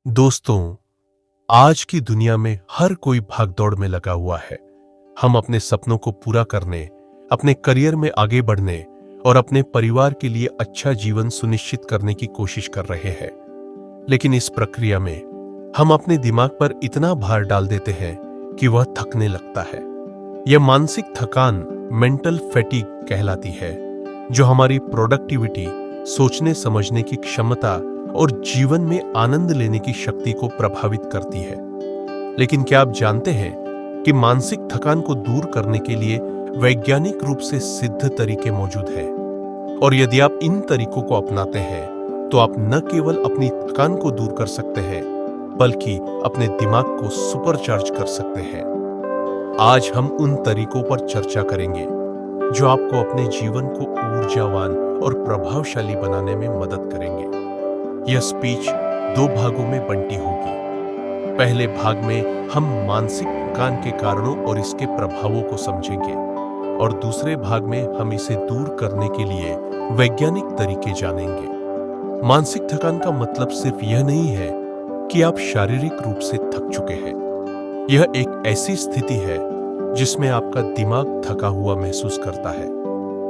दोस्तों, आज की दुनिया में हर कोई भागदौड़ में लगा हुआ है। हम अपने सपनों को पूरा करने, अपने करियर में आगे बढ़ने और अपने परिवार के लिए अच्छा जीवन सुनिश्चित करने की कोशिश कर रहे हैं। लेकिन इस प्रक्रिया में हम अपने दिमाग पर इतना भार डाल देते हैं कि वह थकने लगता है। यह मानसिक थकान मेंटल फैटिग कहलाती है, जो हमारी प्रोडक्टिविटी, सोचने समझने की क्षमता और जीवन में आनंद लेने की शक्ति को प्रभावित करती है। लेकिन क्या आप जानते हैं कि मानसिक थकान को दूर करने के लिए वैज्ञानिक रूप से सिद्ध तरीके मौजूद हैं? और यदि आप इन तरीकों को अपनाते हैं तो आप न केवल अपनी थकान को दूर कर सकते हैं, बल्कि अपने दिमाग को सुपरचार्ज कर सकते हैं। आज हम उन तरीकों पर चर्चा करेंगे जो आपको अपने जीवन को ऊर्जावान और प्रभावशाली बनाने में मदद करेंगे। यह स्पीच दो भागों में बंटी होगी। पहले भाग में हम मानसिक थकान के कारणों और इसके प्रभावों को समझेंगे, और दूसरे भाग में हम इसे दूर करने के लिए वैज्ञानिक तरीके जानेंगे। मानसिक थकान का मतलब सिर्फ यह नहीं है कि आप शारीरिक रूप से थक चुके हैं। यह एक ऐसी स्थिति है जिसमें आपका दिमाग थका हुआ महसूस करता है,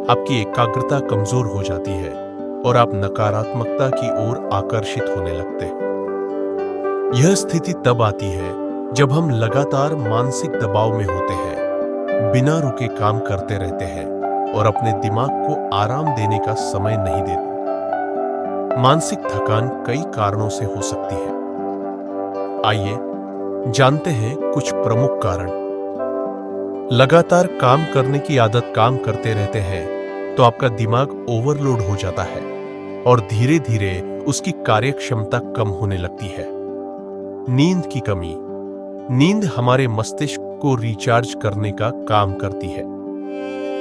आपकी एकाग्रता कमजोर हो जाती है और आप नकारात्मकता की ओर आकर्षित होने लगते हैं। यह स्थिति तब आती है जब हम लगातार मानसिक दबाव में होते हैं, बिना रुके काम करते रहते हैं और अपने दिमाग को आराम देने का समय नहीं देते। मानसिक थकान कई कारणों से हो सकती है। आइए जानते हैं कुछ प्रमुख कारण। लगातार काम करने की आदत काम करते रहते हैं तो आपका दिमाग ओवरलोड हो जाता है और धीरे धीरे उसकी कार्यक्षमता कम होने लगती है। नींद की कमी। नींद हमारे मस्तिष्क को रिचार्ज करने का काम करती है।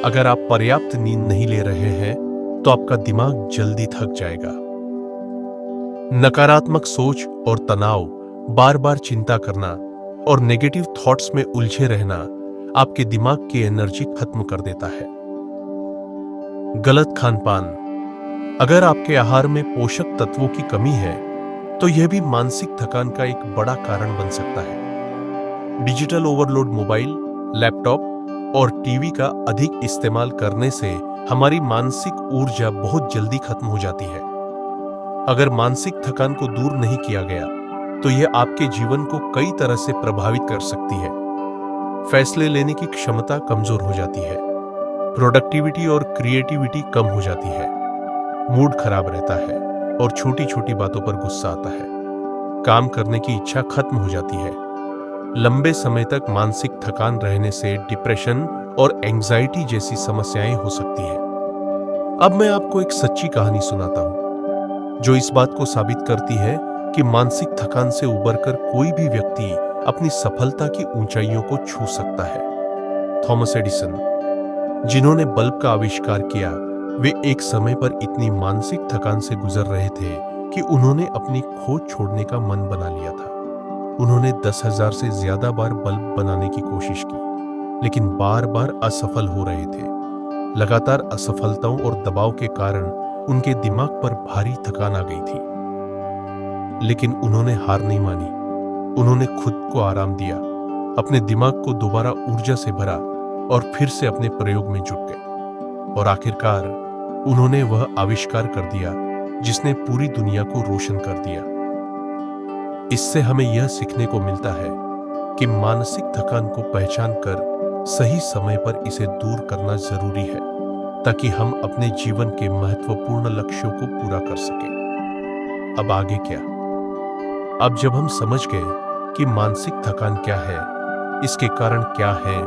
अगर आप पर्याप्त नींद नहीं ले रहे हैं तो आपका दिमाग जल्दी थक जाएगा। नकारात्मक सोच और तनाव, बार बार चिंता करना और नेगेटिव थॉट्स में उलझे रहना आपके दिमाग की एनर्जी खत्म कर देता है। गलत खानपान। अगर आपके आहार में पोषक तत्वों की कमी है तो यह भी मानसिक थकान का एक बड़ा कारण बन सकता है। डिजिटल ओवरलोड, मोबाइल, लैपटॉप और टीवी का अधिक इस्तेमाल करने से हमारी मानसिक ऊर्जा बहुत जल्दी खत्म हो जाती है। अगर मानसिक थकान को दूर नहीं किया गया तो यह आपके जीवन को कई तरह से प्रभावित कर सकती है। फैसले लेने की क्षमता कमजोर हो जाती है, प्रोडक्टिविटी और क्रिएटिविटी कम हो जाती है, मूड खराब रहता है और छोटी छोटी बातों पर गुस्सा आता है। काम करने की इच्छा खत्म हो जाती है। लंबे समय तक मानसिक थकान रहने से डिप्रेशन और एंजाइटी जैसी समस्याएं हो सकती है। अब मैं आपको एक सच्ची कहानी सुनाता हूं जो इस बात को साबित करती है कि मानसिक थकान से उबरकर कोई भी व्यक्ति अपनी सफलता की ऊंचाइयों को छू सकता है। थॉमस एडिसन, जिन्होंने बल्ब का आविष्कार किया, वे एक समय पर इतनी मानसिक थकान से गुजर रहे थे कि उन्होंने अपनी खोज छोड़ने का मन बना लिया था। उन्होंने 10,000 से ज्यादा बार बल्ब बनाने की कोशिश की, लेकिन बार बार असफल हो रहे थे। लगातार असफलताओं और दबाव के कारण उनके दिमाग पर भारी थकान आ गई थी। लेकिन उन्होंने हार नहीं मानी। उन्होंने खुद को आराम दिया, अपने दिमाग को दोबारा ऊर्जा से भरा और फिर से अपने प्रयोग में जुट गए। और आखिरकार उन्होंने वह आविष्कार कर दिया जिसने पूरी दुनिया को रोशन कर दिया। इससे हमें यह सीखने को मिलता है कि मानसिक थकान को पहचान कर सही समय पर इसे दूर करना जरूरी है, ताकि हम अपने जीवन के महत्वपूर्ण लक्ष्यों को पूरा कर सकें। अब आगे क्या? अब जब हम समझ गए कि मानसिक थकान क्या है, इसके कारण क्या है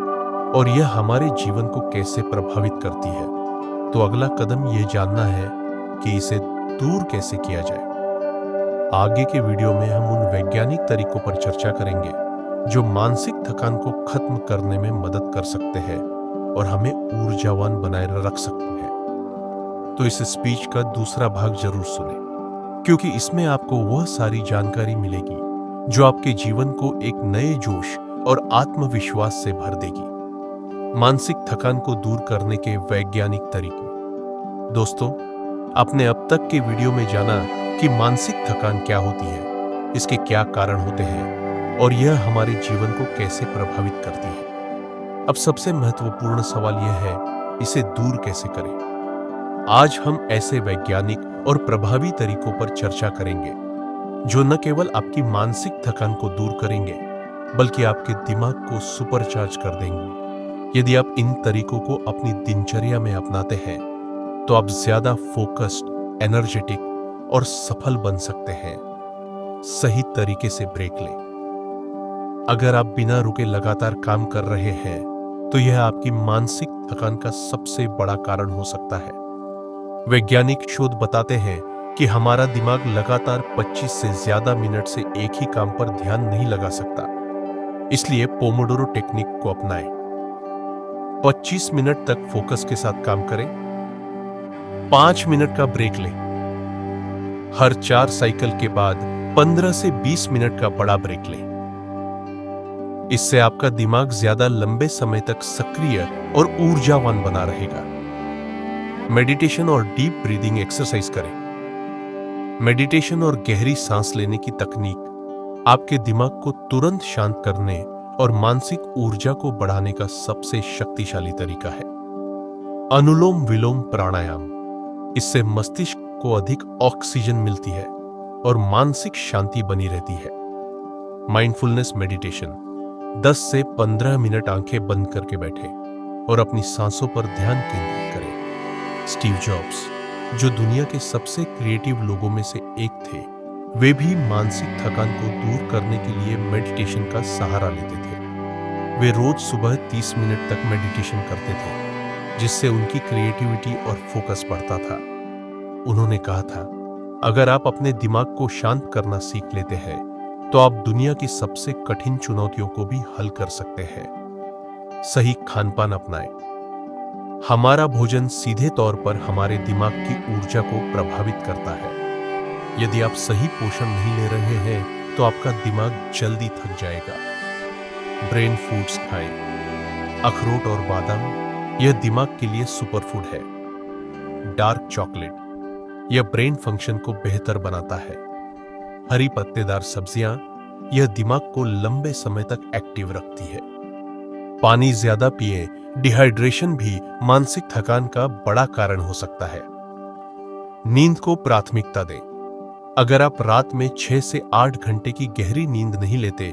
और यह हमारे जीवन को कैसे प्रभावित करती है, तो अगला कदम यह जानना है कि इसे दूर कैसे किया जाए। आगे के वीडियो में हम उन वैज्ञानिक तरीकों पर चर्चा करेंगे जो मानसिक थकान को खत्म करने में मदद कर सकते हैं और हमें ऊर्जावान बनाए रख सकते हैं। तो इस स्पीच का दूसरा भाग जरूर सुनें, क्योंकि इसमें आपको वह सारी जानकारी मिलेगी जो आपके जीवन को एक नए जोश और आत्मविश्वास से भर देगी। मानसिक थकान को दूर करने के वैज्ञानिक तरीके। दोस्तों, आपने अब तक के वीडियो में जाना कि मानसिक थकान क्या होती है, इसके क्या कारण होते हैं और यह हमारे जीवन को कैसे प्रभावित करती है। अब सबसे महत्वपूर्ण सवाल यह है, इसे दूर कैसे करें। आज हम ऐसे वैज्ञानिक और प्रभावी तरीकों पर चर्चा करेंगे जो न केवल आपकी मानसिक थकान को दूर करेंगे बल्कि आपके दिमाग को सुपरचार्ज कर देंगे। यदि आप इन तरीकों को अपनी दिनचर्या में अपनाते हैं तो आप ज्यादा फोकस्ड, एनर्जेटिक और सफल बन सकते हैं। सही तरीके से ब्रेक लें। अगर आप बिना रुके लगातार काम कर रहे हैं तो यह आपकी मानसिक थकान का सबसे बड़ा कारण हो सकता है। वैज्ञानिक शोध बताते हैं कि हमारा दिमाग लगातार 25 से ज्यादा मिनट से एक ही काम पर ध्यान नहीं लगा सकता। इसलिए पोमोडोरो टेक्निक को अपनाएं। 25 मिनट तक फोकस के साथ काम करें, 5 मिनट का ब्रेक लें। हर 4 साइकिल के बाद 15 से 20 मिनट का बड़ा ब्रेक लें। इससे आपका दिमाग ज्यादा लंबे समय तक सक्रिय और ऊर्जावान बना रहेगा। मेडिटेशन और डीप ब्रीदिंग एक्सरसाइज करें। मेडिटेशन और गहरी सांस लेने की तकनीक आपके दिमाग को तुरंत शांत करने और मानसिक ऊर्जा को बढ़ाने का सबसे शक्तिशाली तरीका है। अनुलोम विलोम प्राणायाम, इससे मस्तिष्क को अधिक ऑक्सीजन मिलती है और मानसिक शांति बनी रहती है। माइंडफुलनेस मेडिटेशन, 10 से 15 मिनट आंखें बंद करके बैठे और अपनी सांसों पर ध्यान केंद्रित करें। स्टीव जॉब्स, जो दुनिया के सबसे क्रिएटिव लोगों में से एक थे, वे भी मानसिक थकान को दूर करने के लिए मेडिटेशन का सहारा लेते थे। वे रोज सुबह 30 मिनट तक मेडिटेशन करते थे, जिससे उनकी क्रिएटिविटी और फोकस बढ़ता था। उन्होंने कहा था, अगर आप अपने दिमाग को शांत करना सीख लेते हैं तो आप दुनिया की सबसे कठिन चुनौतियों को भी हल कर सकते हैं। सही खानपान अपनाएं। हमारा भोजन सीधे तौर पर हमारे दिमाग की ऊर्जा को प्रभावित करता है। यदि आप सही पोषण नहीं ले रहे हैं तो आपका दिमाग जल्दी थक जाएगा। ब्रेन फूड्स खाएं। अखरोट और बादाम, यह दिमाग के लिए सुपरफूड है। डार्क चॉकलेट, यह ब्रेन फंक्शन को बेहतर बनाता है। हरी पत्तेदार सब्जियां, यह दिमाग को लंबे समय तक एक्टिव रखती है। पानी ज्यादा पिए। डिहाइड्रेशन भी मानसिक थकान का बड़ा कारण हो सकता है। नींद को प्राथमिकता दें। अगर आप रात में 6 से 8 घंटे की गहरी नींद नहीं लेते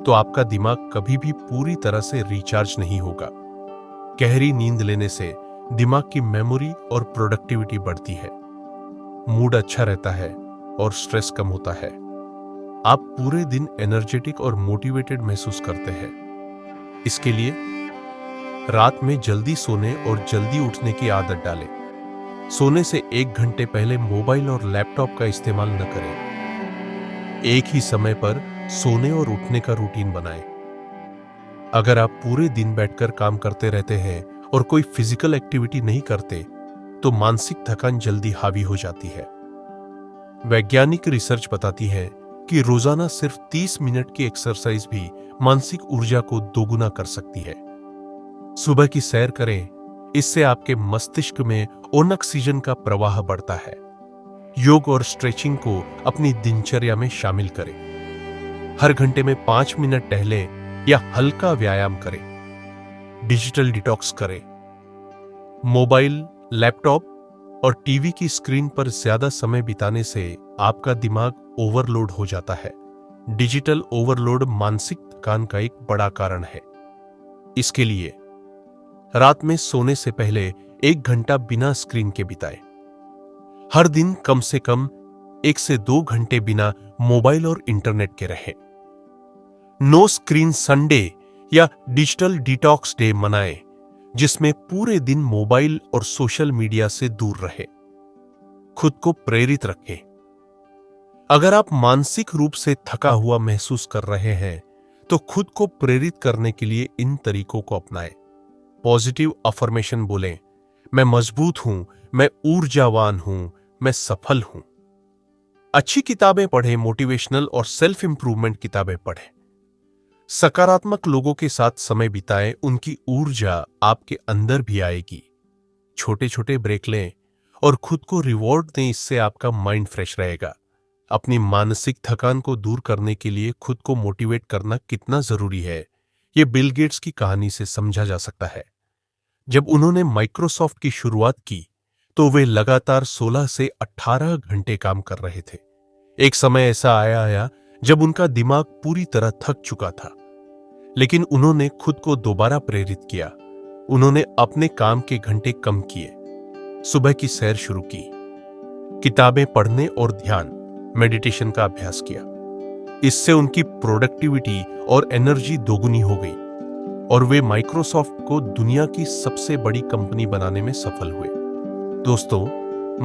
तो आपका दिमाग कभी भी पूरी तरह से रिचार्ज नहीं होगा। गहरी नींद लेने से दिमाग की मेमोरी और प्रोडक्टिविटी बढ़ती है, मूड अच्छा रहता है और स्ट्रेस कम होता है। आप पूरे दिन एनर्जेटिक और मोटिवेटेड महसूस करते हैं। इसके लिए रात में जल्दी सोने और जल्दी उठने की आदत डालें। सोने से 1 घंटे पहले मोबाइल और लैपटॉप का इस्तेमाल न करें। एक ही समय पर सोने और उठने का रूटीन बनाएं। अगर आप पूरे दिन बैठकर काम करते रहते हैं और कोई फिजिकल एक्टिविटी नहीं करते तो मानसिक थकान जल्दी हावी हो जाती है। वैज्ञानिक रिसर्च बताती है कि रोजाना सिर्फ 30 मिनट की एक्सरसाइज भी मानसिक ऊर्जा को दोगुना कर सकती है। सुबह की सैर करें, इससे आपके मस्तिष्क में ऑक्सीजन का प्रवाह बढ़ता है। योग और स्ट्रेचिंग को अपनी दिनचर्या में शामिल करें। हर घंटे में 5 मिनट टहलें या हल्का व्यायाम करें। डिजिटल डिटॉक्स करें। मोबाइल, लैपटॉप और टीवी की स्क्रीन पर ज्यादा समय बिताने से आपका दिमाग ओवरलोड हो जाता है। डिजिटल ओवरलोड मानसिक थकान का एक बड़ा कारण है। इसके लिए रात में सोने से पहले 1 घंटा बिना स्क्रीन के बिताएं। हर दिन कम से कम 1 से 2 घंटे बिना मोबाइल और इंटरनेट के रहें। नो स्क्रीन संडे या डिजिटल डिटॉक्स डे मनाएं, जिसमें पूरे दिन मोबाइल और सोशल मीडिया से दूर रहे। खुद को प्रेरित रखें। अगर आप मानसिक रूप से थका हुआ महसूस कर रहे हैं तो खुद को प्रेरित करने के लिए इन तरीकों को अपनाएं। पॉजिटिव अफर्मेशन बोलें, मैं मजबूत हूं, मैं ऊर्जावान हूं, मैं सफल हूं। अच्छी किताबें पढ़ें, मोटिवेशनल और सेल्फ इंप्रूवमेंट किताबें पढ़ें। सकारात्मक लोगों के साथ समय बिताएं, उनकी ऊर्जा आपके अंदर भी आएगी। छोटे छोटे ब्रेक लें और खुद को रिवॉर्ड दें, इससे आपका माइंड फ्रेश रहेगा। अपनी मानसिक थकान को दूर करने के लिए खुद को मोटिवेट करना कितना जरूरी है, ये बिल गेट्स की कहानी से समझा जा सकता है। जब उन्होंने माइक्रोसॉफ्ट की शुरुआत की, तो वे लगातार 16 से 18 घंटे काम कर रहे थे। एक समय ऐसा आया जब उनका दिमाग पूरी तरह थक चुका था, लेकिन उन्होंने खुद को दोबारा प्रेरित किया। उन्होंने अपने काम के घंटे कम किए, सुबह की सैर शुरू की, किताबें पढ़ने और ध्यान मेडिटेशन का अभ्यास किया। इससे उनकी प्रोडक्टिविटी और एनर्जी दोगुनी हो गई और वे माइक्रोसॉफ्ट को दुनिया की सबसे बड़ी कंपनी बनाने में सफल हुए। दोस्तों,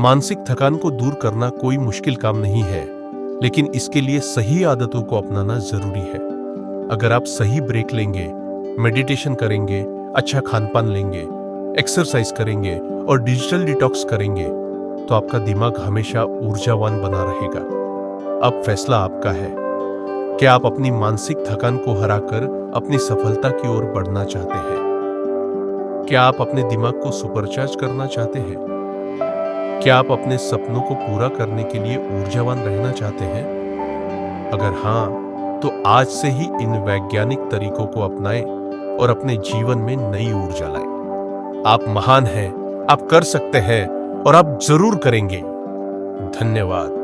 मानसिक थकान को दूर करना कोई मुश्किल काम नहीं है, लेकिन इसके लिए सही आदतों को अपनाना जरूरी है। अगर आप सही ब्रेक लेंगे, मेडिटेशन करेंगे, अच्छा खान-पान लेंगे, एक्सरसाइज करेंगे और डिजिटल डिटॉक्स करेंगे, तो आपका दिमाग हमेशा ऊर्जावान बना रहेगा। अब फैसला आपका है। क्या आप अपनी मानसिक थकान को हराकर अपनी सफलता की ओर बढ़ना चाहते हैं? क्या आप अपने दिमाग को सुपरचार्ज करना चाहते हैं? क्या आप अपने सपनों को पूरा करने के लिए ऊर्जावान रहना चाहते हैं? अगर हाँ, तो आज से ही इन वैज्ञानिक तरीकों को अपनाएं और अपने जीवन में नई ऊर्जा लाएं। आप महान हैं, आप कर सकते हैं और आप जरूर करेंगे। धन्यवाद।